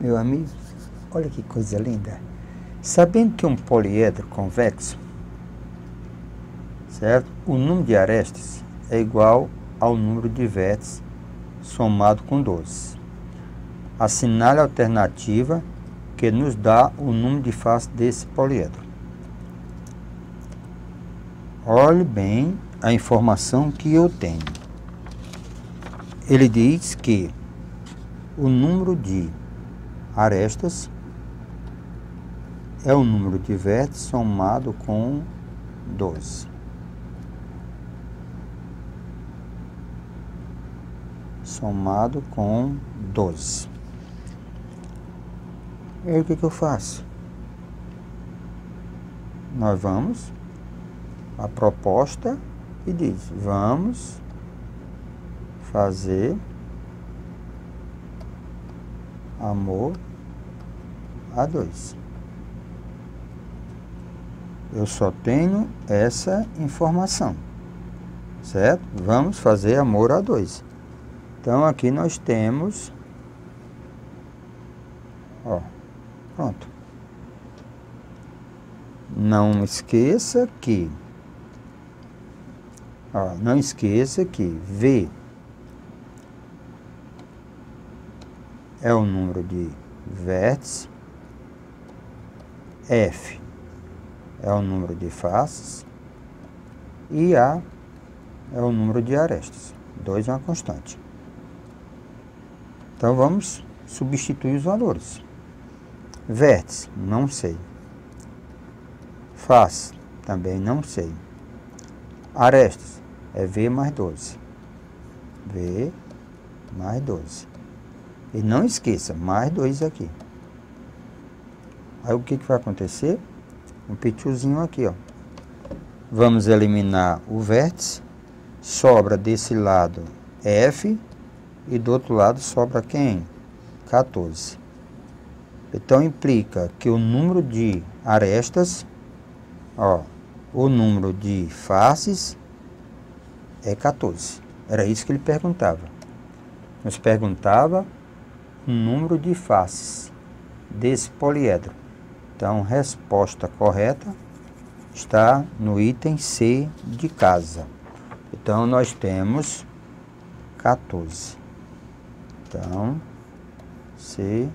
Meu amigo, olha que coisa linda. Sabendo que um poliedro convexo, certo? O número de arestas é igual ao número de vértices somado com 12. Assinale a alternativa que nos dá o número de faces desse poliedro. Olhe bem a informação que eu tenho. Ele diz que o número de arestas é o número de vértices somado com 12. Somado com 12. E aí o que eu faço? Nós vamos, a proposta e diz, vamos fazer amor a 2. Eu só tenho essa informação, certo? Vamos fazer amor a 2. Então, aqui nós temos, ó, pronto. Não esqueça que, ó, não esqueça que V é o número de vértices, F é o número de faces e A é o número de arestas. 2 é uma constante. Então, vamos substituir os valores. Vértice, não sei. Face, também não sei. Arestas, é V mais 12. V mais 12. E não esqueça, mais 2 aqui. Aí, o que vai acontecer? Um pitiozinho aqui, ó. Vamos eliminar o vértice. Sobra desse lado F. E do outro lado sobra quem? 14. Então, implica que o número de arestas, ó, o número de faces é 14. Era isso que ele perguntava. Nos perguntava o número de faces desse poliedro. Então, resposta correta está no item C de casa. Então, nós temos 14. Então, C.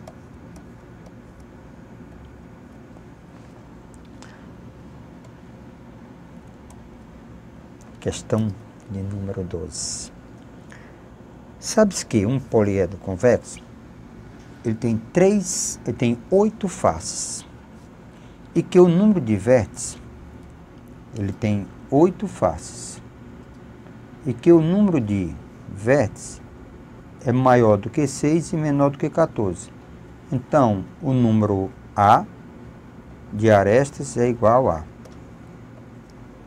Questão de número 12. Sabes que um poliedro convexo, ele tem 8 faces. E que o número de vértices, ele tem 8 faces. E que o número de vértices é maior do que 6 e menor do que 14. Então, o número A de arestas é igual a.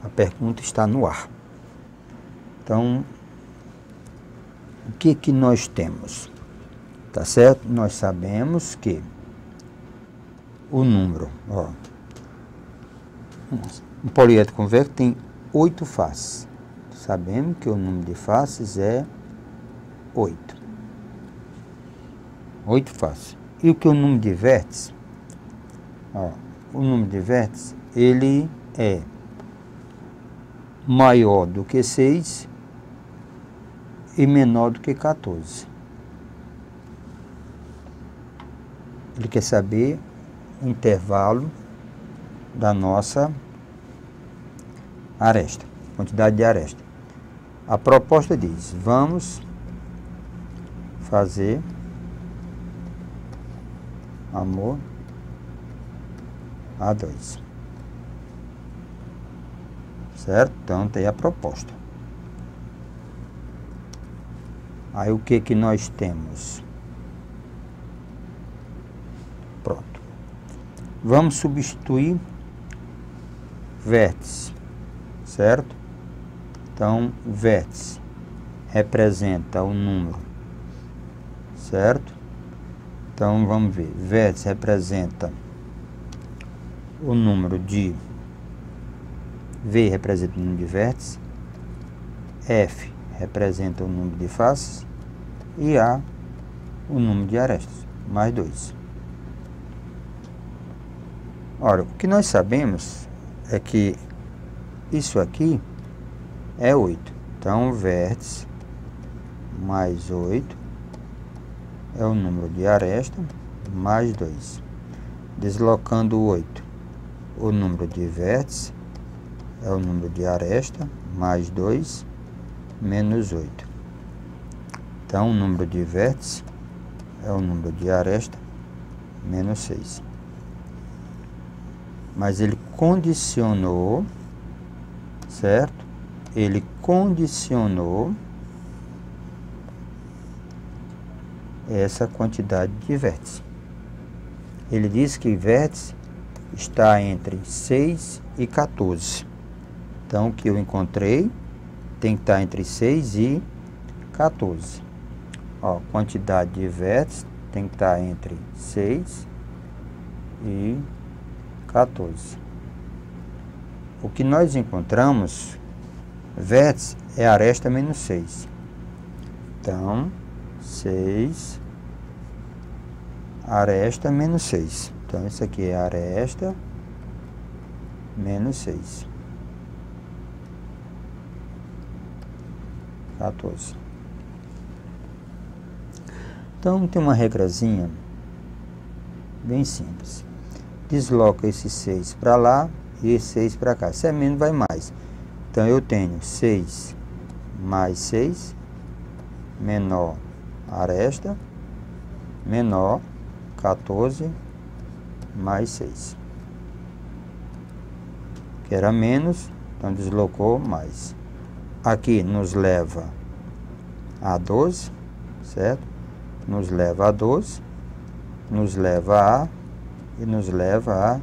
A pergunta está no ar. Então, o que nós temos? Tá certo? Nós sabemos que o número, ó, um poliedro convexo tem 8 faces. Sabemos que o número de faces é 8. 8 faces. E o que é o número de vértices? Ó, o número de vértices, ele é maior do que 6 e menor do que 14. Ele quer saber o intervalo da nossa aresta, quantidade de aresta. A proposta diz, vamos fazer amor a 2. Certo? Então, tem a proposta. Aí, o que nós temos? Pronto. Vamos substituir vértice, certo? Então, vértice representa o número, certo? Então, vamos ver. Vértice representa o número de... V representa o número de vértices. F representa o número de faces. E A, o número de arestas. Mais 2. Ora, o que nós sabemos é que isso aqui é 8. Então, o vértice mais 8 é o número de aresta mais 2. Deslocando o 8, o número de vértice é o número de aresta mais 2 menos 8. Então, o número de vértice é o número de aresta menos 6. Mas ele condicionou, certo? Ele condicionou essa quantidade de vértice. Ele diz que vértice está entre 6 e 14. Então, o que eu encontrei tem que estar entre 6 e 14. Ó, quantidade de vértice tem que estar entre 6 e 14. O que nós encontramos, vértice é aresta menos 6. Então, 6 aresta menos 6. Então, isso aqui é aresta menos 6. 14. Então, tem uma regrazinha bem simples. Desloca esse 6 para lá e esse 6 para cá. Se é menos, vai mais. Então, eu tenho 6 mais 6, menor aresta, menor 14 mais 6. Que era menos, então deslocou mais. Aqui nos leva a 12, certo? Nos leva a 12, nos leva a e nos leva a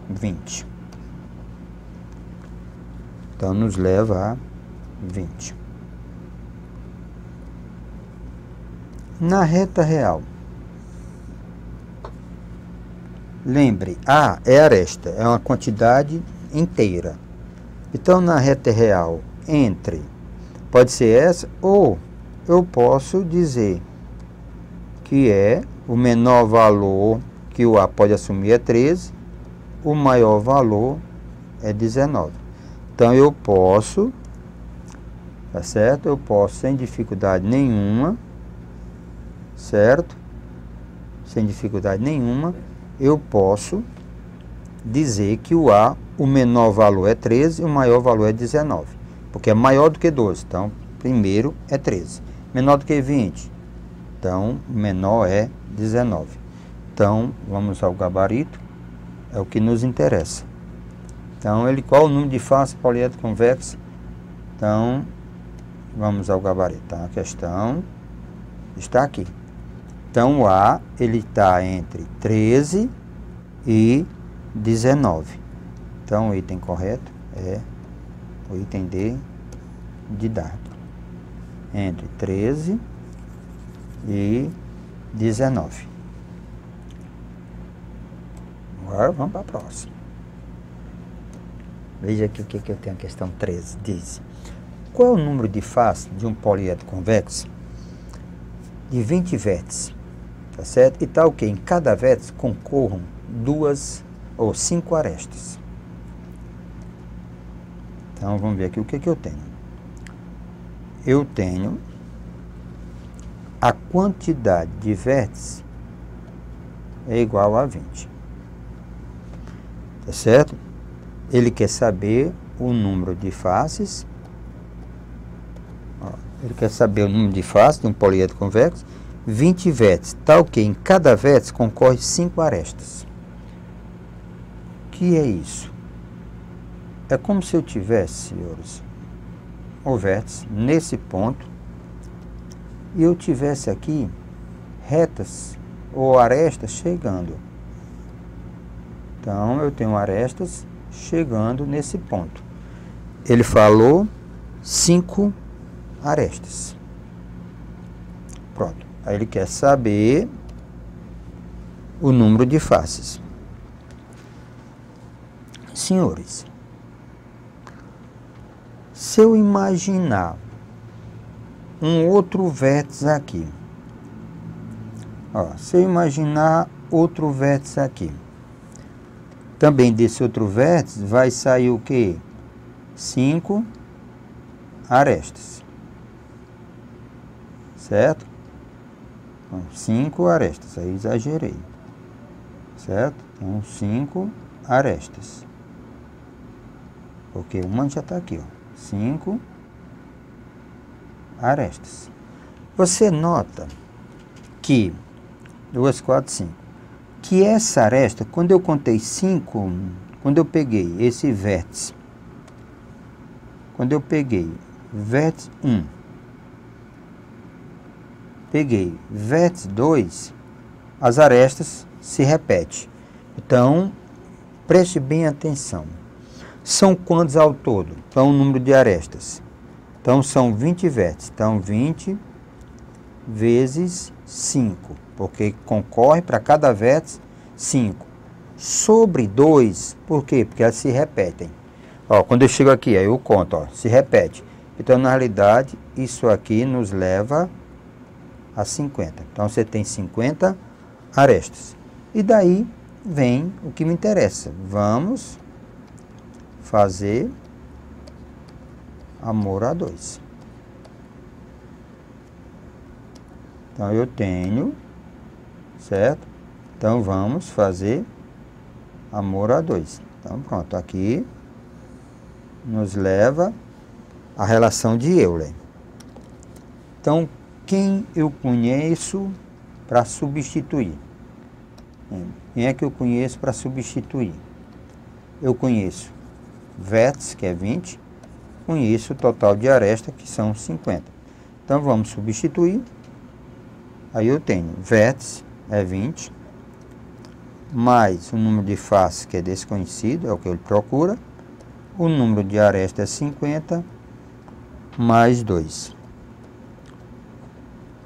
20. Então, nos leva a 20. Na reta real, lembre, A é aresta, é uma quantidade inteira. Então, na reta real, pode ser essa, ou eu posso dizer que é o menor valor que o A pode assumir é 13, o maior valor é 19. Então, eu posso, tá certo? Eu posso, sem dificuldade nenhuma, certo? Sem dificuldade nenhuma, eu posso dizer que o A, o menor valor é 13 e o maior valor é 19. Porque é maior do que 12, então, primeiro é 13. Menor do que 20, então, menor é 19. Então, vamos ao gabarito, é o que nos interessa. Então, qual o número de face poliedro convexa? Então, vamos ao gabarito. Então, a questão está aqui. Então, o A, ele está entre 13 e 19. Então, o item correto é o item D de dado. Entre 13 e 19. Agora vamos para a próxima. Veja aqui o que eu tenho a questão 13. Diz: qual é o número de faces de um poliedro convexo de 20 vértices? Tá certo? E tal que em cada vértice concorram 2 ou 5 arestas. Então, vamos ver aqui o que eu tenho. Eu tenho a quantidade de vértices é igual a 20. Tá certo? Ele quer saber o número de faces. Ó, ele quer saber o número de faces de um poliedro convexo. 20 vértices, tal que em cada vértice concorre 5 arestas. O que é isso? É como se eu tivesse, senhores, o vértice nesse ponto e eu tivesse aqui retas ou arestas chegando. Então, eu tenho arestas chegando nesse ponto. Ele falou 5 arestas. Pronto. Aí ele quer saber o número de faces. Senhores, se eu imaginar um outro vértice aqui, ó, se eu imaginar outro vértice aqui, Também desse outro vértice vai sair o quê? 5 arestas. Certo? 5 arestas, aí exagerei. Certo? Então, 5 arestas. Porque uma já está aqui, ó. 5 arestas. Você nota que 2, 4, 5. Que essa aresta, quando eu contei 5, quando eu peguei esse vértice, quando eu peguei vértice 1, peguei vértice 2, as arestas se repetem. Então, preste bem atenção. São quantos ao todo? Então, o número de arestas. Então, são 20 vértices. Então, 20 vezes 5. Porque concorre para cada vértice 5. Sobre 2, por quê? Porque elas se repetem. Ó, quando eu chego aqui, aí eu conto, ó, se repete. Então, na realidade, isso aqui nos leva a 50. Então, você tem 50 arestas. E daí vem o que me interessa. Vamos fazer amor a 2. Então, eu tenho, certo? Então, vamos fazer amor a 2. Então, pronto, aqui nos leva à relação de Euler. Então, quem eu conheço para substituir? Quem é que eu conheço para substituir? Eu conheço vértice, que é 20, conheço o total de aresta, que são 50. Então, vamos substituir. Aí eu tenho vértice, é 20, mais o número de faces, que é desconhecido, é o que ele procura. O número de aresta é 50, mais 2.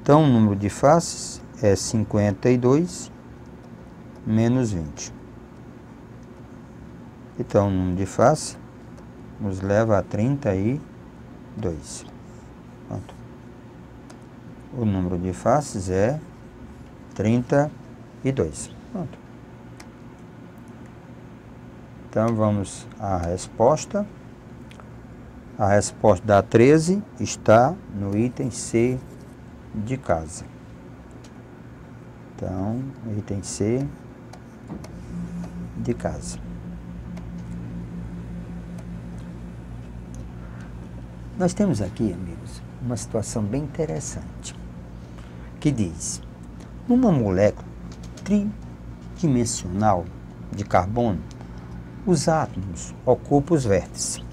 Então, o número de faces é 52 menos 20. Então, o número de faces nos leva a 32. Pronto. O número de faces é 32. Pronto. Então, vamos à resposta. A resposta da 13 está no item C de casa. Então, item C de casa. Nós temos aqui, amigos, uma situação bem interessante, que diz, numa molécula tridimensional de carbono, os átomos ocupam os vértices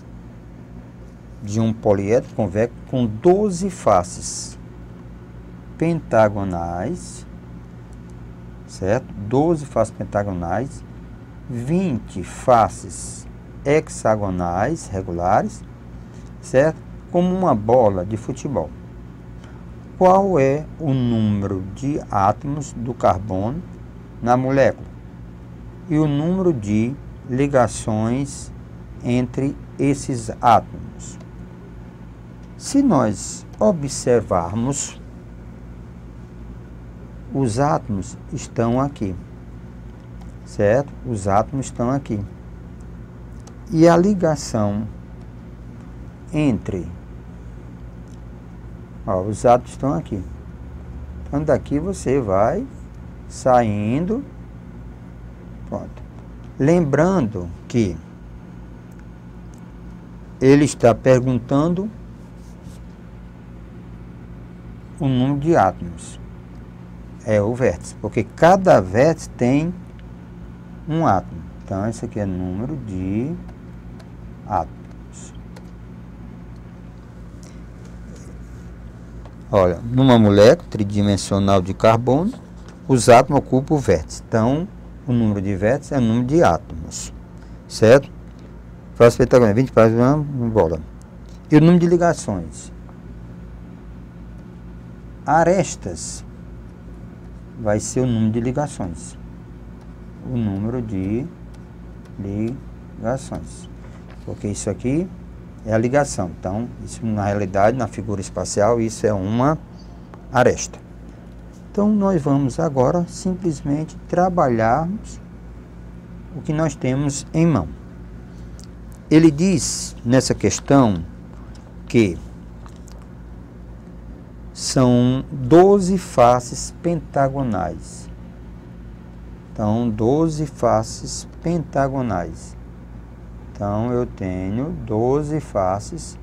de um poliedro convexo com 12 faces pentagonais, certo? 12 faces pentagonais, 20 faces hexagonais regulares, certo? Como uma bola de futebol. Qual é o número de átomos do carbono na molécula? E o número de ligações entre esses átomos? Se nós observarmos, os átomos estão aqui, certo? Os átomos estão aqui. E a ligação entre, ó, os átomos estão aqui. Então, daqui você vai saindo, pronto. Lembrando que ele está perguntando o número de átomos. É o vértice, porque cada vértice tem um átomo. Então, esse aqui é o número de átomos. Olha, numa molécula tridimensional de carbono, os átomos ocupam o vértice. Então, o número de vértices é o número de átomos, certo? Faço pentagonal, 20 para bola. E o número de ligações? Arestas vai ser o número de ligações. O número de ligações. Porque isso aqui é a ligação. Então, isso na realidade, na figura espacial, isso é uma aresta. Então, nós vamos agora simplesmente trabalharmos o que nós temos em mão. Ele diz nessa questão que são 12 faces pentagonais. Então, 12 faces pentagonais. Então, eu tenho 12 faces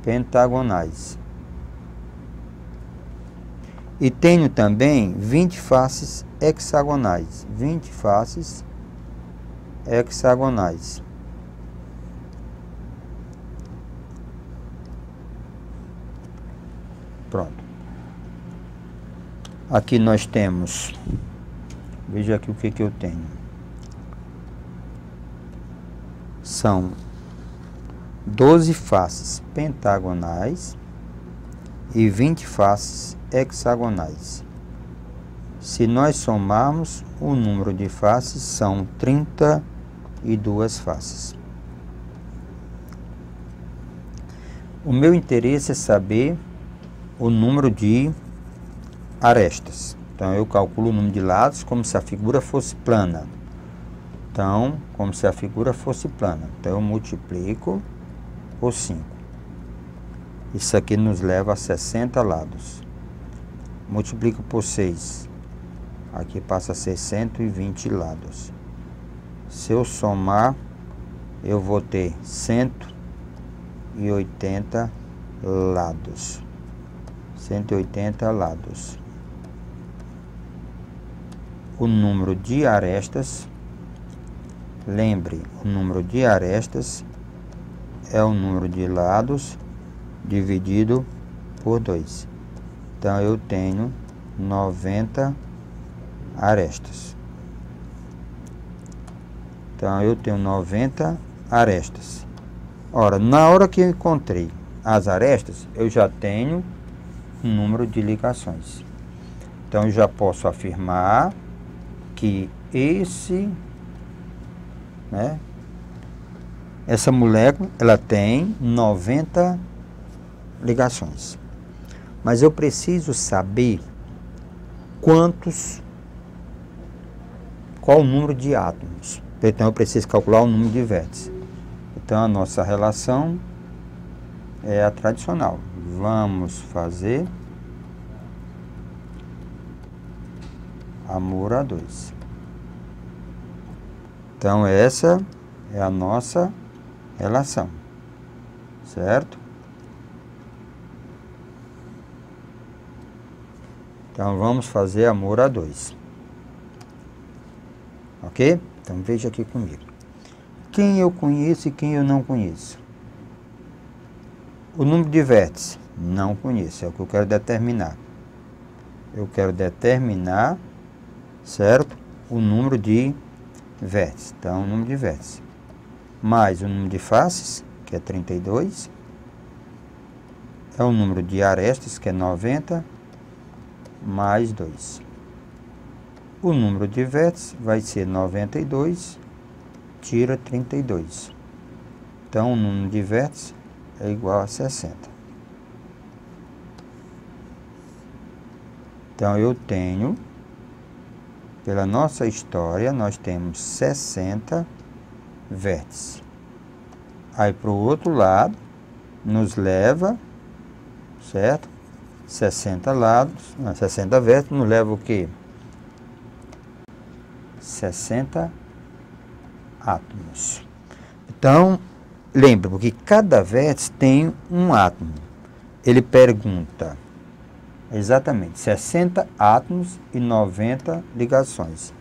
pentagonais. E tenho também 20 faces hexagonais. 20 faces hexagonais. Pronto. Aqui nós temos, veja aqui o que eu tenho. São 12 faces pentagonais e 20 faces hexagonais. Se nós somarmos, o número de faces são 32 faces. O meu interesse é saber o número de arestas. Então, eu calculo o número de lados como se a figura fosse plana. Então, como se a figura fosse plana. Então, eu multiplico por 5. Isso aqui nos leva a 60 lados. Multiplico por 6. Aqui passa a ser 120 lados. Se eu somar, eu vou ter 180 lados. 180 lados. O número de arestas, lembre, o número de arestas é o número de lados dividido por 2. Então, eu tenho 90 arestas. Então, eu tenho 90 arestas. Ora, na hora que eu encontrei as arestas, eu já tenho um número de ligações. Então, eu já posso afirmar que essa molécula, ela tem 90 ligações. Mas eu preciso saber qual o número de átomos. Então, eu preciso calcular o número de vértices. Então, a nossa relação é a tradicional. Vamos fazer amor a 2. Então, essa é a nossa relação, certo? Então, vamos fazer amor a 2. Ok? Então, veja aqui comigo. Quem eu conheço e quem eu não conheço? O número de vértices? Não conheço, é o que eu quero determinar. Eu quero determinar, certo? O número de vértices. Então, o número de vértices. Mais o número de faces, que é 32. É o número de arestas, que é 90. Mais 2. O número de vértices vai ser 92, tira 32. Então, o número de vértices é igual a 60. Então, eu tenho, pela nossa história, nós temos 60 vértices. Aí, para o outro lado, nos leva, certo? 60 lados, 60 vértices, nos leva o quê? 60 átomos. Então, lembre, porque cada vértice tem um átomo. Ele pergunta exatamente 60 átomos e 90 ligações.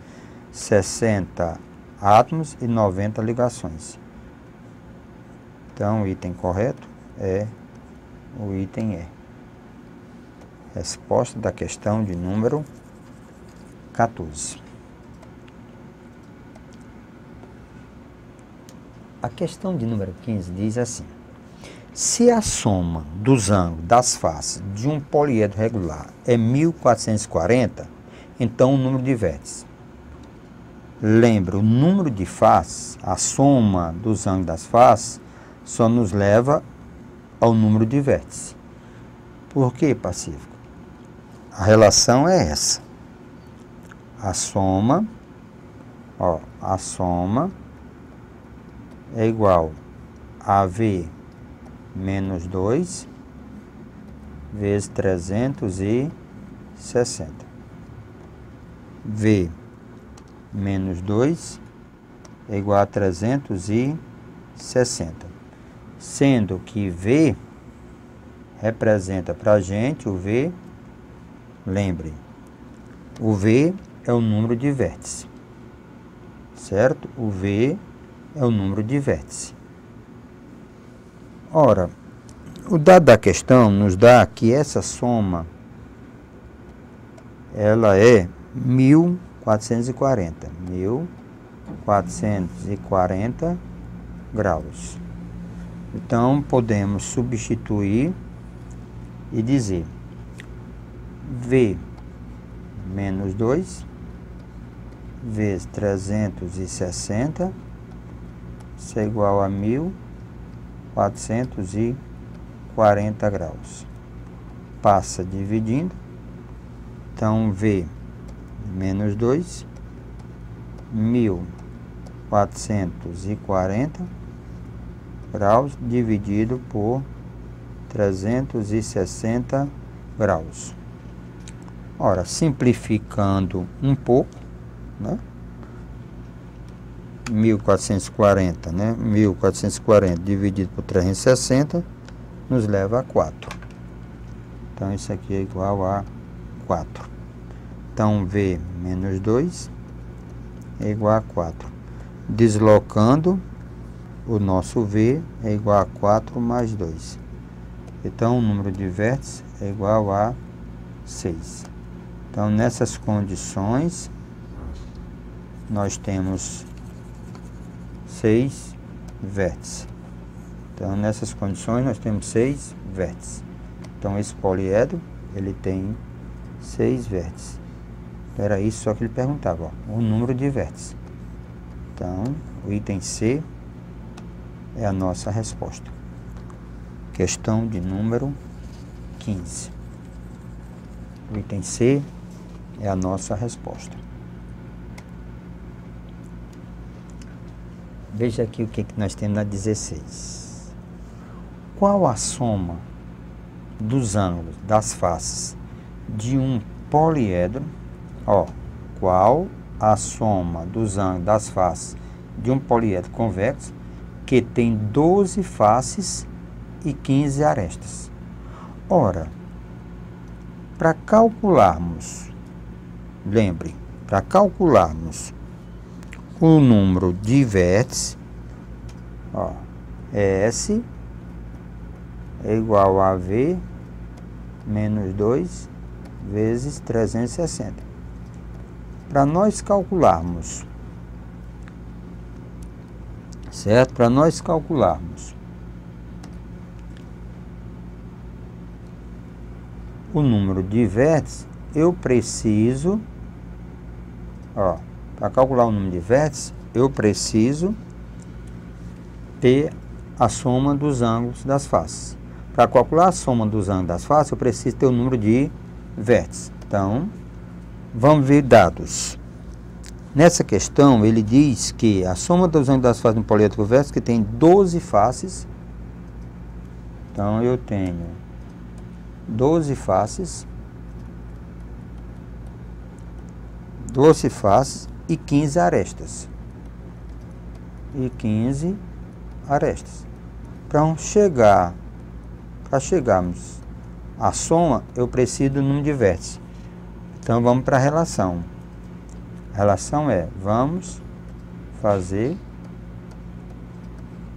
60 átomos e 90 ligações. Então, o item correto é o item E. Resposta da questão de número 14. A questão de número 15 diz assim: se a soma dos ângulos das faces de um poliedro regular é 1440, então o número de vértices. Lembra, o número de faces, a soma dos ângulos das faces, só nos leva ao número de vértices. Por quê, Pacífico? A relação é essa. A soma Ó, a soma é igual a V menos 2 vezes 360. V menos 2 é igual a 360. Sendo que V representa para a gente o V, lembre, o V é o número de vértice, certo? O V é o número de vértice. Ora, o dado da questão nos dá que essa soma, ela é 1440 graus. Então, podemos substituir e dizer V menos 2 vezes 360, isso é igual a 1440 graus. Passa dividindo, então V menos 2, 1440 graus dividido por 360 graus. Ora, simplificando um pouco, né? 1440, né? 1440 dividido por 360 nos leva a 4. Então, isso aqui é igual a 4. Então, V menos 2 é igual a 4. Deslocando, o nosso V é igual a 4 mais 2. Então, o número de vértices é igual a 6. Então, nessas condições, nós temos 6 vértices. Então, nessas condições, nós temos 6 vértices. Então, esse poliedro, ele tem 6 vértices. Era isso só que ele perguntava, ó, o número de vértices. Então, o item C é a nossa resposta. Questão de número 15. O item C é a nossa resposta. Veja aqui o que nós temos na 16. Qual a soma dos ângulos das faces de um poliedro? Ó, qual a soma dos ângulos das faces de um poliedro convexo que tem 12 faces e 15 arestas? Ora, para calcularmos, lembre, para calcularmos o número de vértices, ó, S é igual a V menos 2 vezes 360. Para nós calcularmos, certo? Para nós calcularmos o número de vértices, eu preciso, ó, para calcular o número de vértices, eu preciso ter a soma dos ângulos das faces. Para calcular a soma dos ângulos das faces, eu preciso ter o número de vértices. Então, vamos ver dados. Nessa questão, ele diz que a soma dos ângulos das faces de um poliedro convexo que tem 12 faces. Então, eu tenho 12 faces e 15 arestas. Para chegarmos à soma, eu preciso do número de vértices. Então, vamos para a relação. A relação é, vamos fazer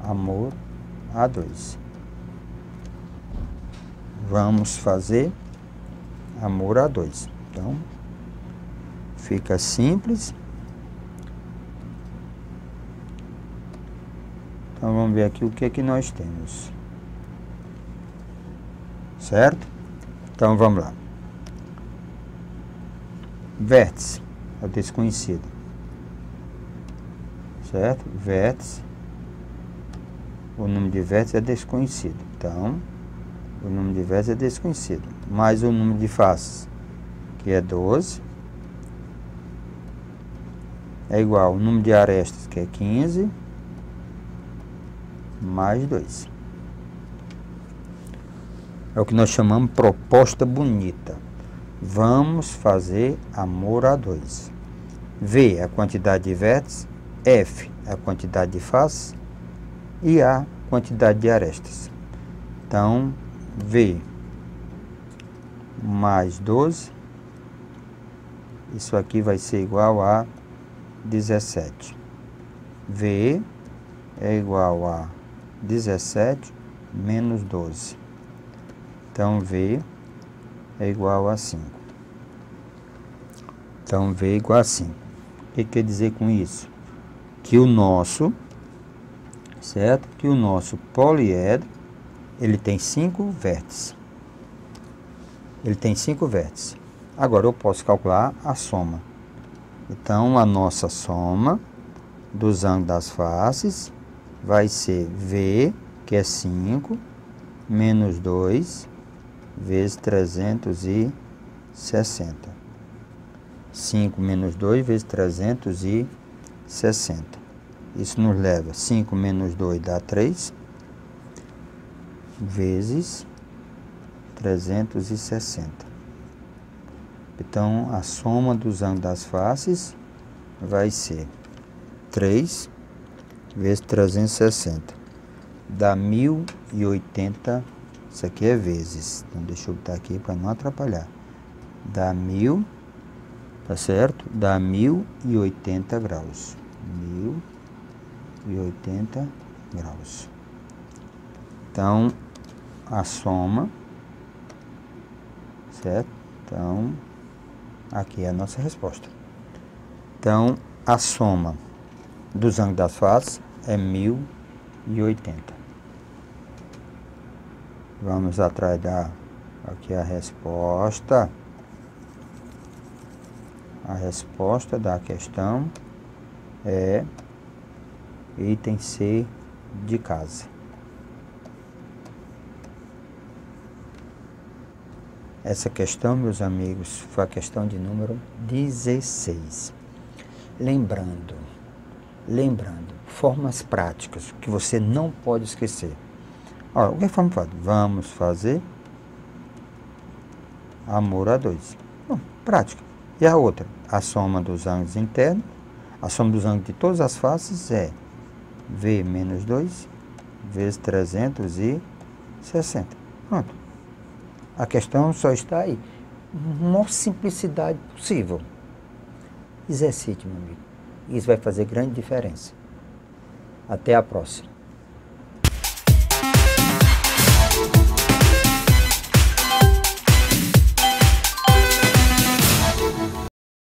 amor a 2. Vamos fazer amor a 2. Então, fica simples. Então, vamos ver aqui o que é que nós temos. Certo? Então, vamos lá. Vértice é o desconhecido. Certo? Vértice. O número de vértices é desconhecido. Então, o número de vértices é desconhecido. Mais o número de faces, que é 12. é igual ao número de arestas, que é 15, mais 2. É o que nós chamamos proposta bonita. Vamos fazer amor a 2. V é a quantidade de vértices, F é a quantidade de faces e A a quantidade de arestas. Então, V mais 12, isso aqui vai ser igual a 17. V é igual a 17 menos 12. Então, V é igual a 5. Então, V é igual a 5. O que quer dizer com isso? Que o nosso, certo? Que o nosso poliedro, ele tem 5 vértices. Ele tem 5 vértices. Agora, eu posso calcular a soma. Então, a nossa soma dos ângulos das faces vai ser V, que é 5, menos 2, vezes 360. 5 menos 2 vezes 360. Isso nos leva, 5 menos 2 dá 3, vezes 360. Então, a soma dos ângulos das faces vai ser 3 vezes 360. Dá 1080. Isso aqui é vezes. Então, deixa eu botar aqui para não atrapalhar. Dá 1000, tá certo? Dá 1080 graus. 1080 graus. Então, a soma, certo? Então, aqui é a nossa resposta. Então, a soma dos ângulos das faces é 1080. Vamos atrás da aqui a resposta. A resposta da questão é item C de casa. Essa questão, meus amigos, foi a questão de número 16. Lembrando, formas práticas que você não pode esquecer. Olha, o que vamos fazer? Vamos fazer amor a 2. Bom, prática. E a outra? A soma dos ângulos internos. A soma dos ângulos de todas as faces é V menos 2 vezes 360. Pronto. A questão só está aí. Maior simplicidade possível. Exercite, meu amigo. Isso vai fazer grande diferença. Até a próxima.